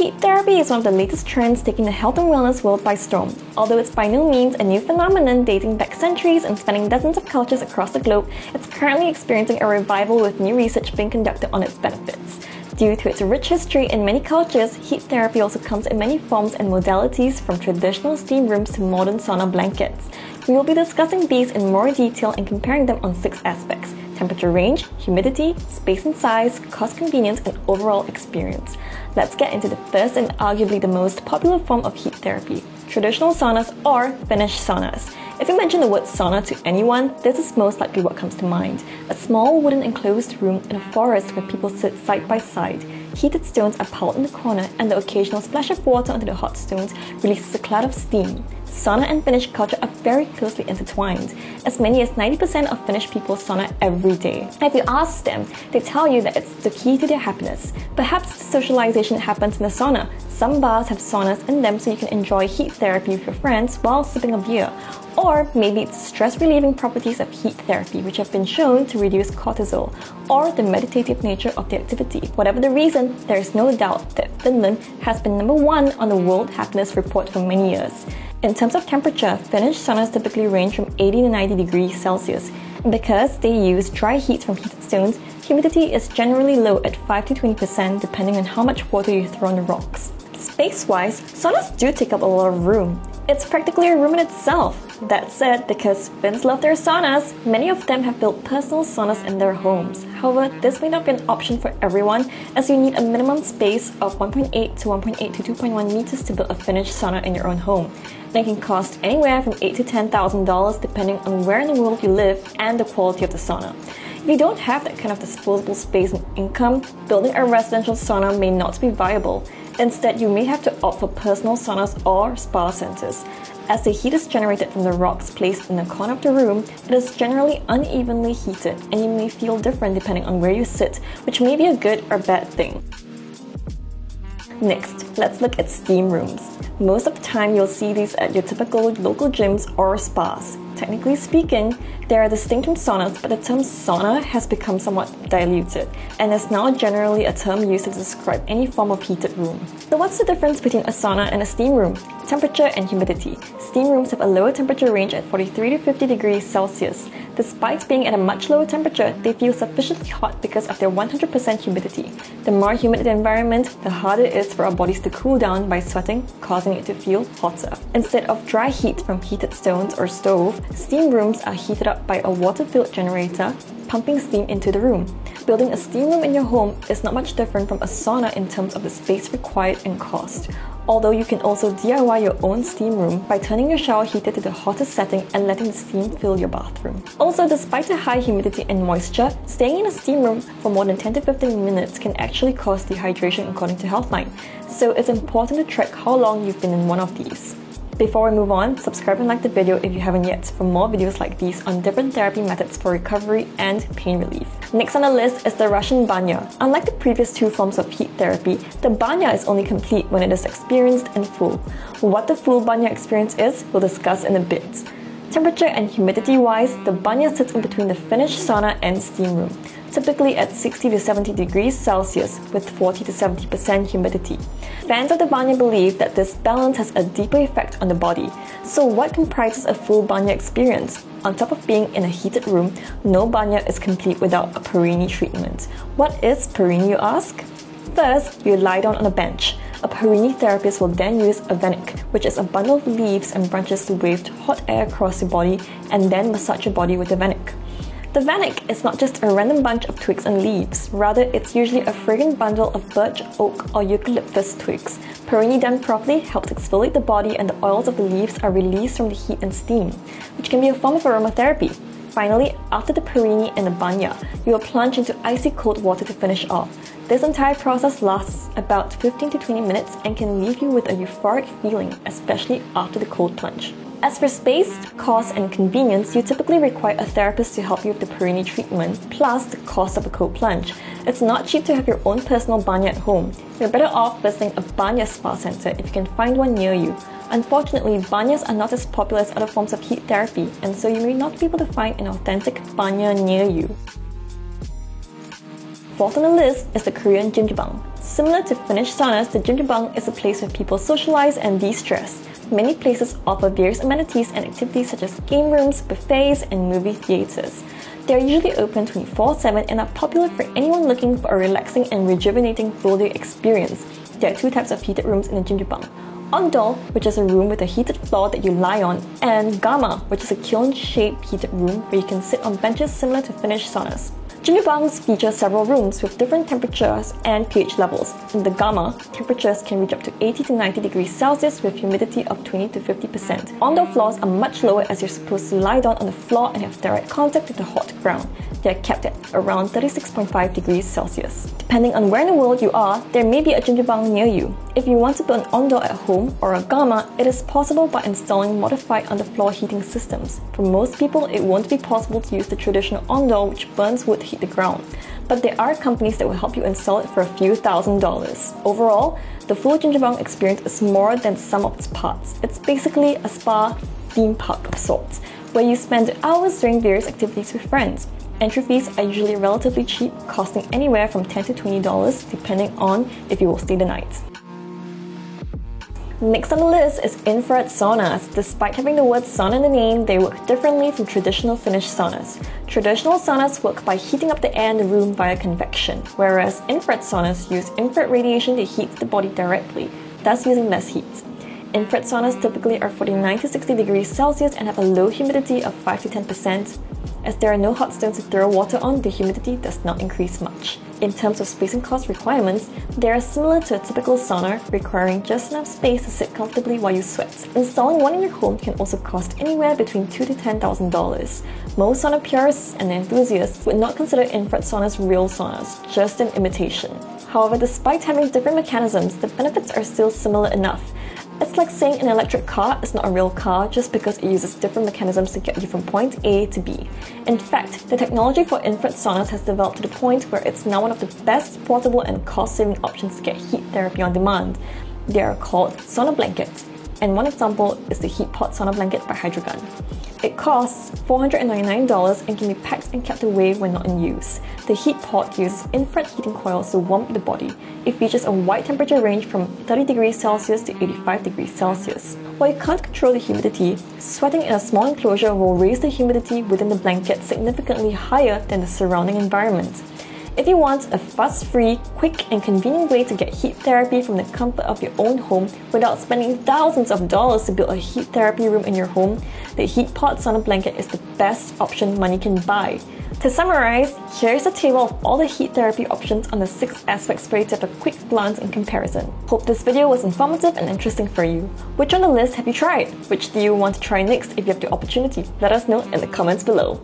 Heat therapy is one of the latest trends taking the health and wellness world by storm. Although it's by no means a new phenomenon dating back centuries and spanning dozens of cultures across the globe, it's currently experiencing a revival with new research being conducted on its benefits. Due to its rich history in many cultures, heat therapy also comes in many forms and modalities, from traditional steam rooms to modern sauna blankets. We will be discussing these in more detail and comparing them on 6 aspects: temperature range, humidity, space and size, cost convenience, and overall experience. Let's get into the first and arguably the most popular form of heat therapy: traditional saunas or Finnish saunas. If you mention the word sauna to anyone, this is most likely what comes to mind: a small wooden enclosed room in a forest where people sit side by side. Heated stones are piled in the corner, and the occasional splash of water onto the hot stones releases a cloud of steam. Sauna and Finnish culture are very closely intertwined. As many as 90% of Finnish people sauna every day. If you ask them, they tell you that it's the key to their happiness. Perhaps the socialization happens in the sauna. Some bars have saunas in them so you can enjoy heat therapy with your friends while sipping a beer. Or maybe it's the stress-relieving properties of heat therapy, which have been shown to reduce cortisol, or the meditative nature of the activity. Whatever the reason, there is no doubt that Finland has been #1 on the World Happiness Report for many years. In terms of temperature, Finnish saunas typically range from 80 to 90 degrees Celsius. Because they use dry heat from heated stones, humidity is generally low at 5 to 20% depending on how much water you throw on the rocks. Space-wise, saunas do take up a lot of room. It's practically a room in itself. That said, because Finns love their saunas, many of them have built personal saunas in their homes. However, this may not be an option for everyone, as you need a minimum space of 1.8 to 1.8 to 2.1 meters to build a Finnish sauna in your own home. And it can cost anywhere from $8,000 to $10,000 depending on where in the world you live and the quality of the sauna. If you don't have that kind of disposable space and income, building a residential sauna may not be viable. Instead, you may have to opt for personal saunas or spa centers. As the heat is generated from the rocks placed in the corner of the room, it is generally unevenly heated, and you may feel different depending on where you sit, which may be a good or bad thing. Next, let's look at steam rooms. Most of the time, you'll see these at your typical local gyms or spas. Technically speaking, they are distinct from saunas, but the term sauna has become somewhat diluted and is now generally a term used to describe any form of heated room. So what's the difference between a sauna and a steam room? Temperature and humidity. Steam rooms have a lower temperature range at 43 to 50 degrees Celsius. Despite being at a much lower temperature, they feel sufficiently hot because of their 100% humidity. The more humid the environment, the harder it is for our bodies to cool down by sweating, causing it to feel hotter. Instead of dry heat from heated stones or stove, steam rooms are heated up by a water-filled generator, pumping steam into the room. Building a steam room in your home is not much different from a sauna in terms of the space required and cost. Although you can also DIY your own steam room by turning your shower heater to the hottest setting and letting the steam fill your bathroom. Also, despite the high humidity and moisture, staying in a steam room for more than 10 to 15 minutes can actually cause dehydration according to Healthline. So it's important to track how long you've been in one of these. Before we move on, subscribe and like the video if you haven't yet for more videos like these on different therapy methods for recovery and pain relief. Next on the list is the Russian banya. Unlike the previous 2 forms of heat therapy, the banya is only complete when it is experienced in full. What the full banya experience is, we'll discuss in a bit. Temperature and humidity wise, the banya sits in between the Finnish sauna and steam room, typically at 60 to 70 degrees Celsius with 40 to 70% humidity. Fans of the banya believe that this balance has a deeper effect on the body. So what comprises a full banya experience? On top of being in a heated room, no banya is complete without a Perini treatment. What is Perini, you ask? First, you lie down on a bench. A Perini therapist will then use a venic, which is a bundle of leaves and branches to wave hot air across your body and then massage your body with the venic. The venic is not just a random bunch of twigs and leaves, rather it's usually a fragrant bundle of birch, oak or eucalyptus twigs. Perini done properly helps exfoliate the body, and the oils of the leaves are released from the heat and steam, which can be a form of aromatherapy. Finally, after the Perini and the banya, you will plunge into icy cold water to finish off. This entire process lasts about 15 to 20 minutes and can leave you with a euphoric feeling, especially after the cold plunge. As for space, cost, and convenience, you typically require a therapist to help you with the Perini treatment, plus the cost of a cold plunge. It's not cheap to have your own personal banya at home. You're better off visiting a banya spa center if you can find one near you. Unfortunately, banyas are not as popular as other forms of heat therapy, and so you may not be able to find an authentic banya near you. Fourth on the list is the Korean Jjimjilbang. Similar to Finnish saunas, the Jimbabang is a place where people socialize and de-stress. Many places offer various amenities and activities such as game rooms, buffets, and movie theaters. They are usually open 24/7 and are popular for anyone looking for a relaxing and rejuvenating full-day experience. There are two types of heated rooms in the Jimbabang. Ondol, which is a room with a heated floor that you lie on, and Gama, which is a kiln-shaped heated room where you can sit on benches similar to Finnish saunas. Jimbabangs feature several rooms with different temperatures and pH levels. In the Gama, temperatures can reach up to 80 to 90 degrees Celsius with humidity of 20 to 50%. Ondol floors are much lower as you're supposed to lie down on the floor and have direct contact with the hot ground. They are kept at around 36.5 degrees Celsius. Depending on where in the world you are, there may be a Jimbabang near you. If you want to build an Ondol at home or a Gama, it is possible by installing modified underfloor heating systems. For most people, it won't be possible to use the traditional Ondol, which burns wood to heat the ground. But there are companies that will help you install it for a few $1,000s. Overall, the full Jimbabang experience is more than the sum of its parts. It's basically a spa theme park of sorts, where you spend hours doing various activities with friends. Entry fees are usually relatively cheap, costing anywhere from $10 to $20 depending on if you will stay the night. Next on the list is infrared saunas. Despite having the word sauna in the name, they work differently from traditional Finnish saunas. Traditional saunas work by heating up the air in the room via convection, whereas infrared saunas use infrared radiation to heat the body directly, thus using less heat. Infrared saunas typically are 49 to 60 degrees Celsius and have a low humidity of 5 to 10%. As there are no hot stones to throw water on, the humidity does not increase much. In terms of space and cost requirements, they are similar to a typical sauna, requiring just enough space to sit comfortably while you sweat. Installing one in your home can also cost anywhere between $2,000 to $10,000. Most sauna purists and enthusiasts would not consider infrared saunas real saunas, just an imitation. However, despite having different mechanisms, the benefits are still similar enough. It's like saying an electric car is not a real car just because it uses different mechanisms to get you from point A to B. In fact, the technology for infrared saunas has developed to the point where it's now one of the best portable and cost-saving options to get heat therapy on demand. They are called sauna blankets, and one example is the HeatPod sauna blanket by Hydrogun. It costs $499 and can be packed and kept away when not in use. The HeatPod uses infrared heating coils to warm up the body. It features a wide temperature range from 30 degrees Celsius to 85 degrees Celsius. While you can't control the humidity, sweating in a small enclosure will raise the humidity within the blanket significantly higher than the surrounding environment. If you want a fuss-free, quick and convenient way to get heat therapy from the comfort of your own home without spending thousands of dollars to build a heat therapy room in your home, the HeatPod sauna blanket is the best option money can buy. To summarize, here's a table of all the heat therapy options on the 6 aspects for you to have a quick glance in comparison. Hope this video was informative and interesting for you. Which on the list have you tried? Which do you want to try next if you have the opportunity? Let us know in the comments below.